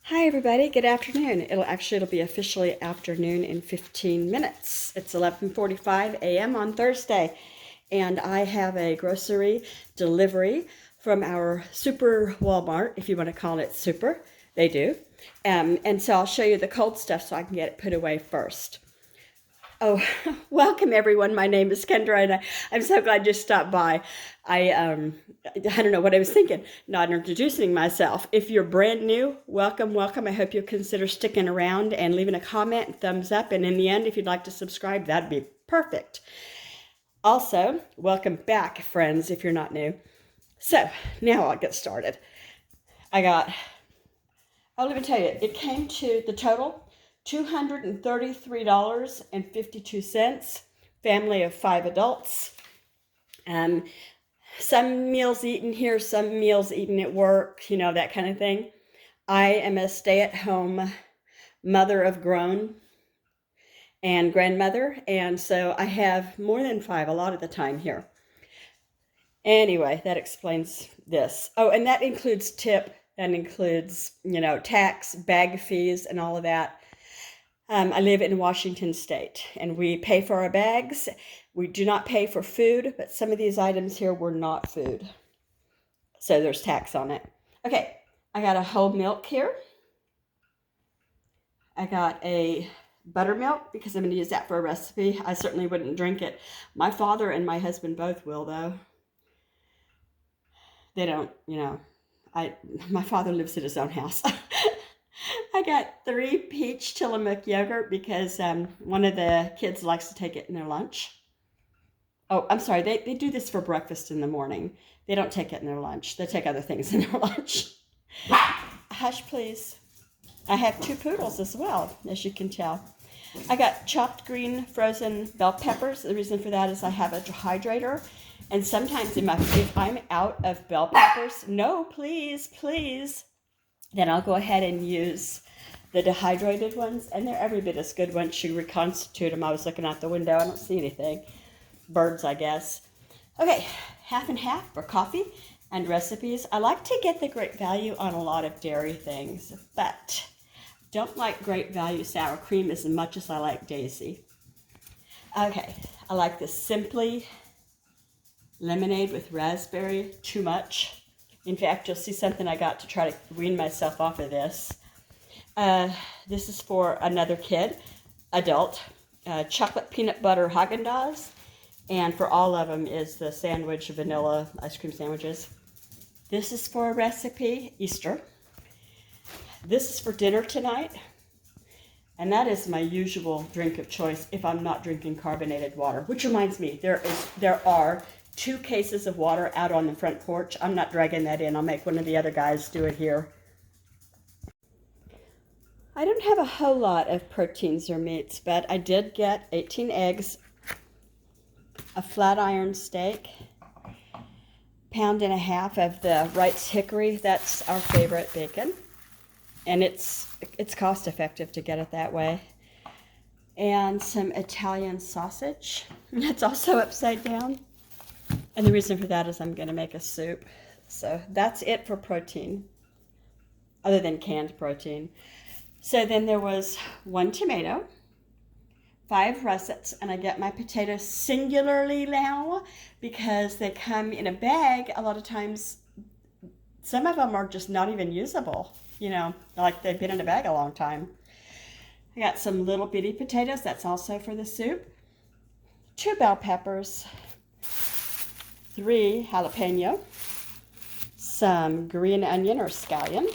Hi everybody, good afternoon. It'll be officially afternoon in 15 minutes. It's 11:45 a.m. on Thursday, and I have a grocery delivery from our super Walmart, if you want to call it super. They do. And so I'll show you the cold stuff so I can get it put away first. Oh, welcome everyone. My name is Kendra, and I'm so glad you stopped by. I don't know what I was thinking, not introducing myself. If you're brand new, welcome, welcome. I hope you'll consider sticking around and leaving a comment and thumbs up. And in the end, if you'd like to subscribe, that'd be perfect. Also, welcome back, friends, if you're not new. So now I'll get started. Let me tell you, it came to the total $233.52, family of 5 adults. Some meals eaten here, some meals eaten at work, that kind of thing. I am a stay-at-home mother of grown and grandmother, and so I have more than 5 a lot of the time here. Anyway, that explains this. Oh, and that includes tip, that includes, tax, bag fees, and all of that. I live in Washington State, and we pay for our bags. We do not pay for food, but some of these items here were not food. So there's tax on it. Okay, I got a whole milk here. I got a buttermilk because I'm going to use that for a recipe. I certainly wouldn't drink it. My father and my husband both will, though. They don't, my father lives in his own house. I got 3 peach Tillamook yogurt because one of the kids likes to take it in their lunch. Oh, I'm sorry, they do this for breakfast in the morning. They don't take it in their lunch. They take other things in their lunch. Hush, please. I have 2 poodles as well, as you can tell. I got chopped green frozen bell peppers. The reason for that is I have a dehydrator. And sometimes if I'm out of bell peppers, no, please, then I'll go ahead and use the dehydrated ones, and they're every bit as good once you reconstitute them. I was looking out the window. I don't see anything. Birds, I guess. Okay, half and half for coffee and recipes. I like to get the great value on a lot of dairy things, but don't like great value sour cream as much as I like Daisy. Okay, I like this Simply lemonade with raspberry, too much. In fact, you'll see something I got to try to wean myself off of this. This is for another kid, adult, chocolate peanut butter Haagen-Dazs, and for all of them is the sandwich vanilla ice cream sandwiches. This is for a recipe, Easter. This is for dinner tonight, and that is my usual drink of choice if I'm not drinking carbonated water. Which reminds me, there are 2 cases of water out on the front porch. I'm not dragging that in. I'll make one of the other guys do it here. I don't have a whole lot of proteins or meats, but I did get 18 eggs, a flat iron steak, 1.5 pounds of the Wright's hickory. That's our favorite bacon, and it's cost effective to get it that way. And some Italian sausage. That's also upside down. And the reason for that is I'm going to make a soup. So that's it for protein, other than canned protein. So then there was 1 tomato, 5 russets, and I get my potatoes singularly now because they come in a bag. A lot of times, some of them are just not even usable, like they've been in a bag a long time. I got some little bitty potatoes. That's also for the soup. 2 bell peppers. 3 jalapeno, some green onion or scallion,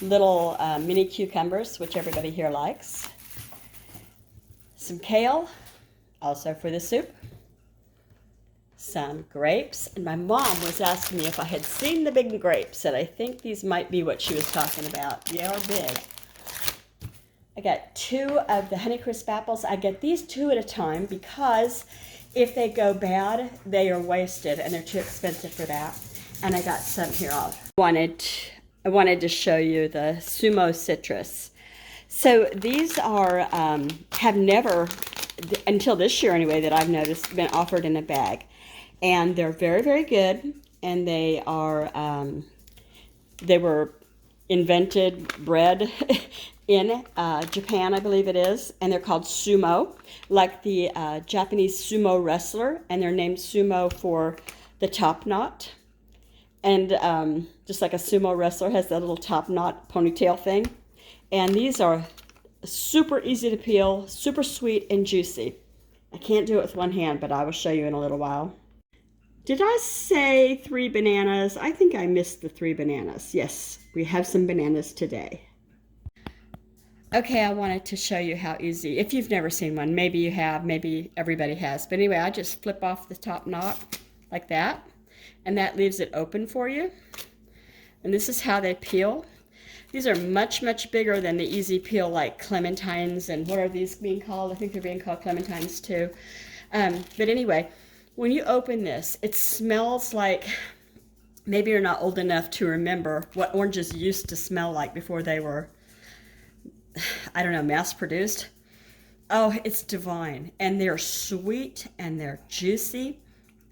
little mini cucumbers, which everybody here likes, some kale, also for the soup, some grapes, and my mom was asking me if I had seen the big grapes, and I think these might be what she was talking about. They are big. I got 2 of the Honeycrisp apples. I get these 2 at a time because if they go bad, they are wasted, and they're too expensive for that. And I got some here. I wanted to show you the Sumo Citrus. So these are have never, until this year anyway, that I've noticed, been offered in a bag, and they're very, very good. And they were invented bread in Japan, I believe it is, and they're called sumo, like the Japanese sumo wrestler, and they're named sumo for the top knot. And just like a sumo wrestler has that little top knot ponytail thing. And these are super easy to peel, super sweet and juicy. I can't do it with one hand, but I will show you in a little while. Did I say 3 bananas? I think I missed the 3 bananas. Yes, we have some bananas today. Okay, I wanted to show you how easy, if you've never seen one, maybe you have, maybe everybody has. But anyway, I just flip off the top knot like that, and that leaves it open for you. And this is how they peel. These are much, much bigger than the easy peel like clementines, and what are these being called? I think they're being called clementines too. But anyway, when you open this, it smells like, maybe you're not old enough to remember what oranges used to smell like before they were, I don't know, mass-produced. Oh, it's divine. And they're sweet and they're juicy.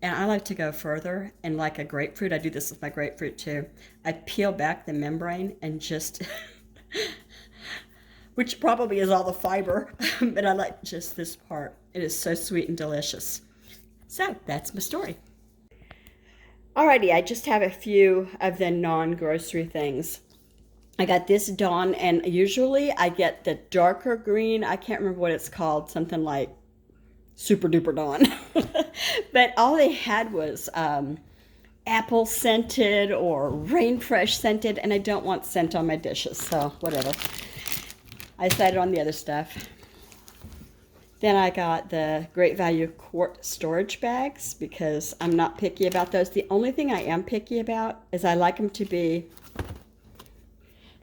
And I like to go further, and like a grapefruit, I do this with my grapefruit too. I peel back the membrane and just, which probably is all the fiber, but I like just this part. It is so sweet and delicious. So that's my story. Alrighty, I just have a few of the non-grocery things. I got this Dawn, and usually I get the darker green. I can't remember what it's called, something like Super Duper Dawn. But all they had was apple scented or rain fresh scented, and I don't want scent on my dishes, so whatever. I decided on the other stuff. Then I got the Great Value quart storage bags because I'm not picky about those. The only thing I am picky about is I like them to be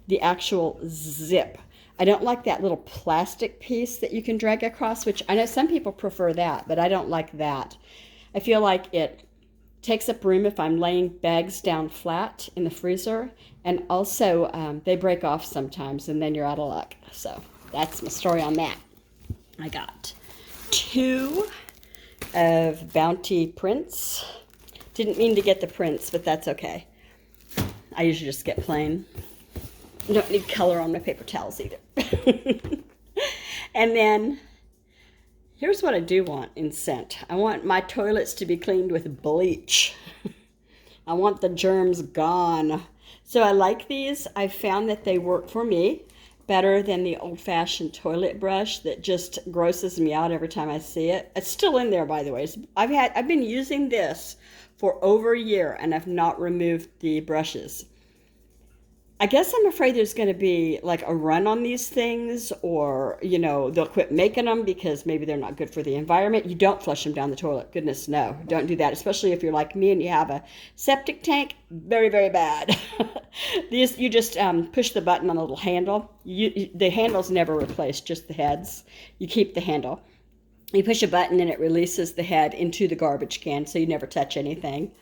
the actual zip. I don't like that little plastic piece that you can drag across, which I know some people prefer that, but I don't like that. I feel like it takes up room if I'm laying bags down flat in the freezer, and also they break off sometimes, and then you're out of luck. So that's my story on that. I got 2 of Bounty prints. Didn't mean to get the prints, but that's okay. I usually just get plain. I don't need color on my paper towels either. And then, here's what I do want in scent. I want my toilets to be cleaned with bleach. I want the germs gone. So I like these. I've found that they work for me better than the old-fashioned toilet brush that just grosses me out every time I see it. It's still in there, by the way. I've been using this for over a year, and I've not removed the brushes. I guess I'm afraid there's going to be like a run on these things, or, you know, they'll quit making them because maybe they're not good for the environment. You don't flush them down the toilet. Goodness, no. Don't do that, especially if you're like me and you have a septic tank. Very, very bad. These, you just push the button on the little handle. The handle's never replaced, just the heads. You keep the handle. You push a button and it releases the head into the garbage can, so you never touch anything.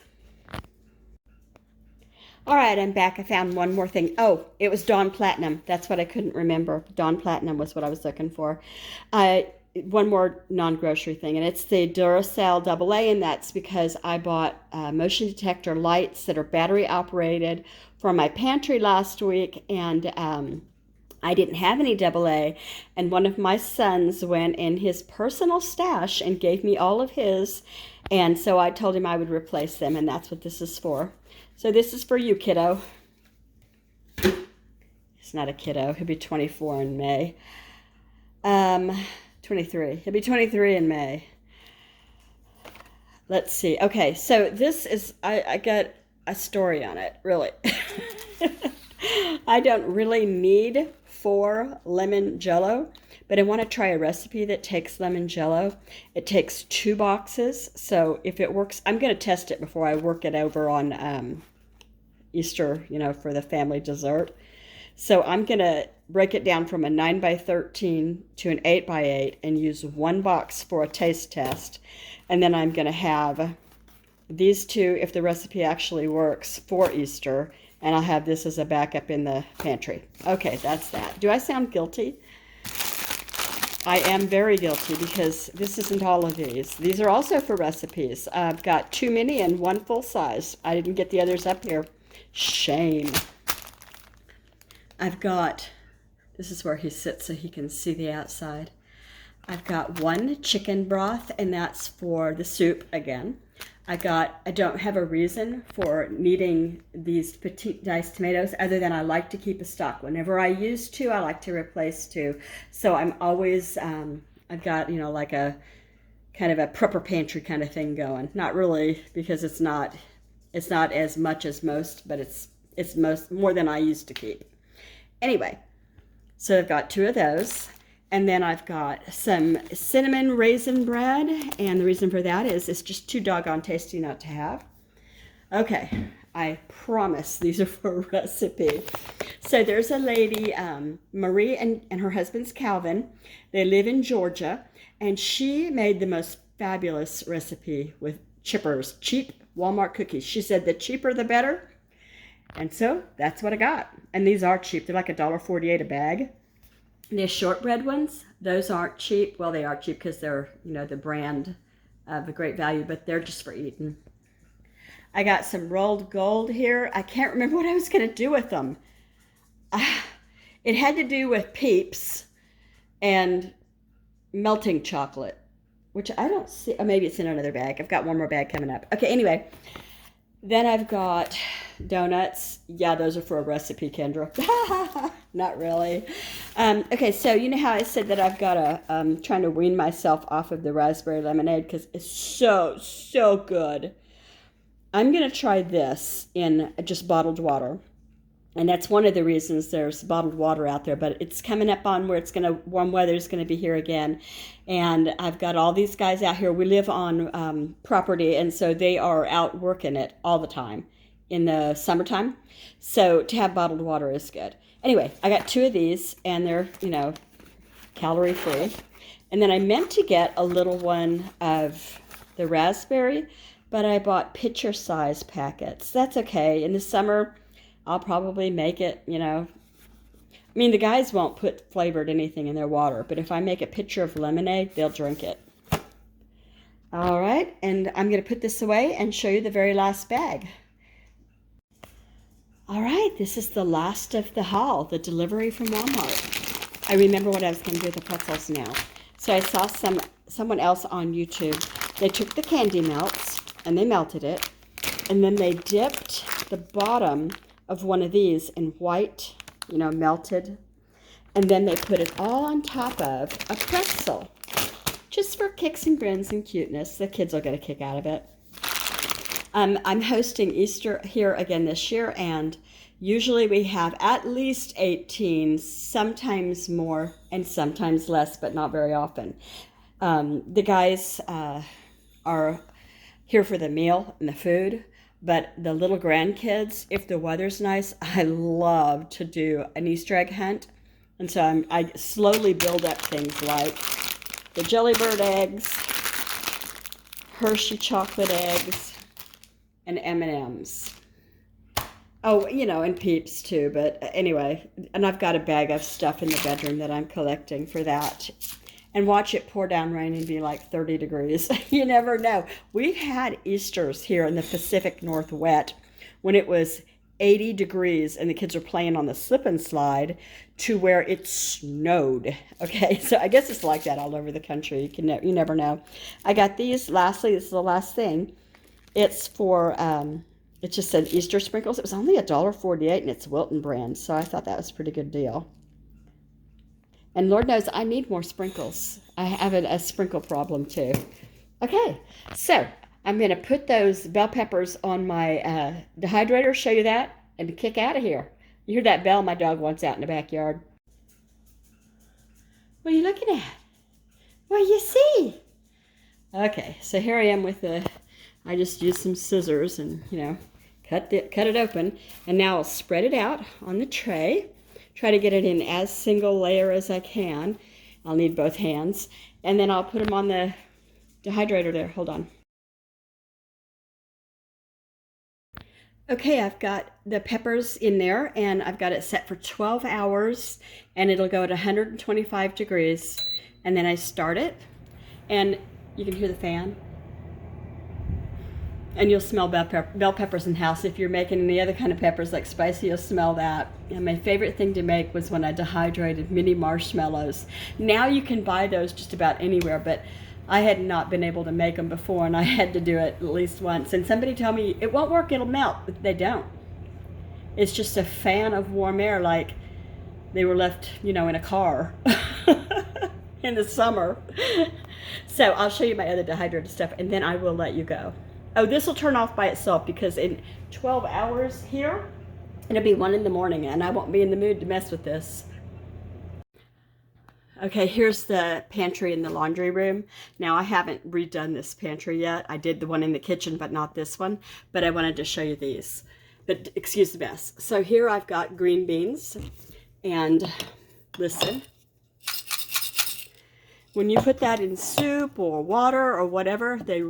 All right, I'm back. I found one more thing. Oh, it was Dawn Platinum. That's what I couldn't remember. Dawn Platinum was what I was looking for. One more non-grocery thing, and it's the Duracell AA, and that's because I bought motion detector lights that are battery operated for my pantry last week, and I didn't have any AA, and one of my sons went in his personal stash and gave me all of his, and so I told him I would replace them, and that's what this is for. So this is for you, kiddo. It's not a kiddo. He'll be 24 in May. 23. He'll be 23 in May. Let's see. Okay, so this is, I got a story on it, really. I don't really need 4 lemon jello, but I want to try a recipe that takes lemon jello. It takes 2 boxes, so if it works, I'm going to test it before I work it over on Easter, you know, for the family dessert. So I'm going to break it down from a 9x13 to an 8x8 and use 1 box for a taste test. And then I'm going to have these 2, if the recipe actually works, for Easter. And I'll have this as a backup in the pantry. Okay, that's that. Do I sound guilty? I am very guilty because this isn't all of these. These are also for recipes. I've got 2 mini and 1 full size. I didn't get the others up here. Shame. I've got, this is where he sits so he can see the outside. I've got one chicken broth, and that's for the soup again. I don't have a reason for needing these petite diced tomatoes other than I like to keep a stock. Whenever I use two, I like to replace two. So I'm always, I've got, you know, like a kind of a prepper pantry kind of thing going. Not really, because it's not as much as most, but it's more than I used to keep. Anyway, so I've got two of those. And then I've got some cinnamon raisin bread. And the reason for that is it's just too doggone tasty not to have. Okay, I promise these are for a recipe. So there's a lady, Marie and her husband's Calvin. They live in Georgia. And she made the most fabulous recipe with chippers, cheap Walmart cookies. She said the cheaper the better. And so that's what I got. And these are cheap. They're like $1.48 a bag. The shortbread ones, those aren't cheap. Well, they are cheap because they're, you know, the brand of a great value, but they're just for eating. I got some rolled gold here. I can't remember what I was going to do with them. It had to do with Peeps and melting chocolate, which I don't see. Oh, maybe it's in another bag. I've got one more bag coming up. Okay, anyway. Then I've got donuts. Yeah, those are for a recipe, Kendra. Not really. Okay, so you know how I said that I've got to, trying to wean myself off of the raspberry lemonade because it's so, so good. I'm going to try this in just bottled water. And that's one of the reasons there's bottled water out there, but it's coming up on where warm weather is going to be here again. And I've got all these guys out here. We live on property, and so they are out working it all the time in the summertime. So to have bottled water is good. Anyway, I got two of these, and they're, you know, calorie free. And then I meant to get a little one of the raspberry, but I bought pitcher size packets. That's okay. In the summer, I'll probably make it, you know. I mean, the guys won't put flavored anything in their water, but if I make a pitcher of lemonade, they'll drink it. All right, and I'm going to put this away and show you the very last bag. All right, this is the last of the haul, the delivery from Walmart. I remember what I was going to do with the pretzels now. So I saw someone else on YouTube. They took the candy melts and they melted it, and then they dipped the bottom of one of these in white, you know, melted. And then they put it all on top of a pretzel. Just for kicks and grins and cuteness. The kids will get a kick out of it. I'm hosting Easter here again this year, and usually we have at least 18, sometimes more and sometimes less, but not very often. The guys are here for the meal and the food. But the little grandkids, if the weather's nice, I love to do an Easter egg hunt. And so I slowly build up things like the Jelly Bird eggs, Hershey chocolate eggs, and M&Ms. Oh, you know, and Peeps too. But anyway, and I've got a bag of stuff in the bedroom that I'm collecting for that. And watch it pour down rain and be like 30 degrees. You never know. We've had Easters here in the Pacific Northwest when it was 80 degrees and the kids are playing on the slip and slide to where it snowed. Okay, so I guess it's like that all over the country. You never know. I got these. Lastly, this is the last thing. It's for, it just said Easter sprinkles. It was only $1.48 and it's Wilton brand. So I thought that was a pretty good deal. And Lord knows I need more sprinkles. I have a sprinkle problem too. Okay, so I'm going to put those bell peppers on my dehydrator, show you that, and kick out of here. You hear that bell? My dog wants out in the backyard. What are you looking at? What do you see? Okay, so here I am with I just used some scissors and, you know, cut it open. And now I'll spread it out on the tray. Try to get it in as single layer as I can. I'll need both hands. And then I'll put them on the dehydrator there. Hold on. Okay, I've got the peppers in there, and I've got it set for 12 hours, and it'll go at 125 degrees. And then I start it, and you can hear the fan. And you'll smell bell peppers in the house. If you're making any other kind of peppers like spicy, you'll smell that. And my favorite thing to make was when I dehydrated mini marshmallows. Now you can buy those just about anywhere, but I had not been able to make them before, and I had to do it at least once. And somebody told me, it won't work, it'll melt. But they don't. It's just a fan of warm air, like they were left, you know, in a car in the summer. So I'll show you my other dehydrated stuff, and then I will let you go. Oh, this will turn off by itself because in 12 hours here, it'll be 1 in the morning, and I won't be in the mood to mess with this. Okay, here's the pantry and the laundry room. Now, I haven't redone this pantry yet. I did the one in the kitchen, but not this one. But I wanted to show you these. But excuse the mess. So here I've got green beans. And listen. When you put that in soup or water or whatever, they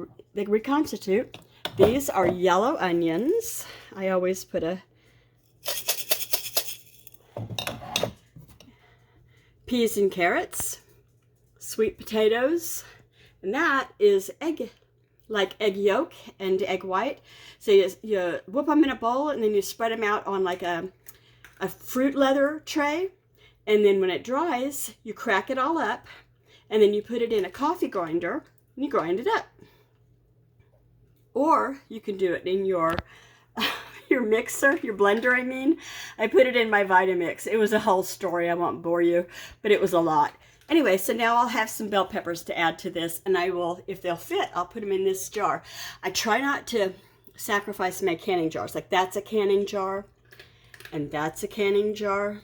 reconstitute. These are yellow onions. I always put a peas and carrots, sweet potatoes, and that is egg, like egg yolk and egg white. So you whip them in a bowl, and then you spread them out on like a fruit leather tray, and then when it dries, you crack it all up, and then you put it in a coffee grinder, and you grind it up. Or you can do it in your mixer, your blender, I mean. I put it in my Vitamix. It was a whole story. I won't bore you, but it was a lot. Anyway, so now I'll have some bell peppers to add to this, and I will, if they'll fit, I'll put them in this jar. I try not to sacrifice my canning jars. Like that's a canning jar, and that's a canning jar.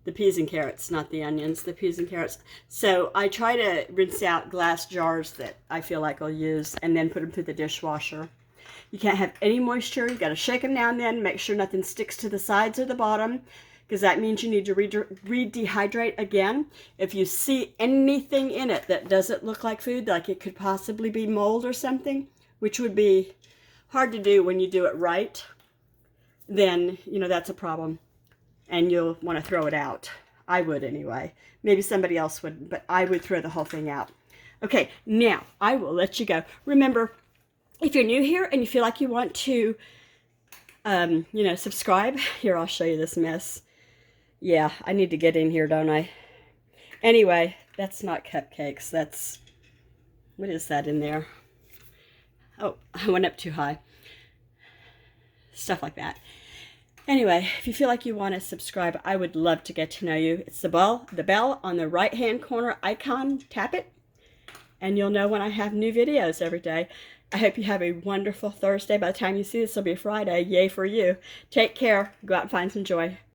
The peas and carrots, not the onions, the peas and carrots. So I try to rinse out glass jars that I feel like I'll use and then put them through the dishwasher. You can't have any moisture. You got to shake them now and then, make sure nothing sticks to the sides or the bottom, because that means you need to redehydrate again. If you see anything in it that doesn't look like food, like it could possibly be mold or something, which would be hard to do when you do it right, then, you know, that's a problem. And you'll want to throw it out. I would anyway. Maybe somebody else would, but I would throw the whole thing out. Okay, now I will let you go. Remember, if you're new here and you feel like you want to, you know, subscribe, here, I'll show you this mess. Yeah, I need to get in here, don't I? Anyway, that's not cupcakes. That's, what is that in there? Oh, I went up too high. Stuff like that. Anyway, if you feel like you want to subscribe, I would love to get to know you. It's the bell on the right-hand corner icon. Tap it, and you'll know when I have new videos every day. I hope you have a wonderful Thursday. By the time you see this, it'll be Friday. Yay for you. Take care. Go out and find some joy.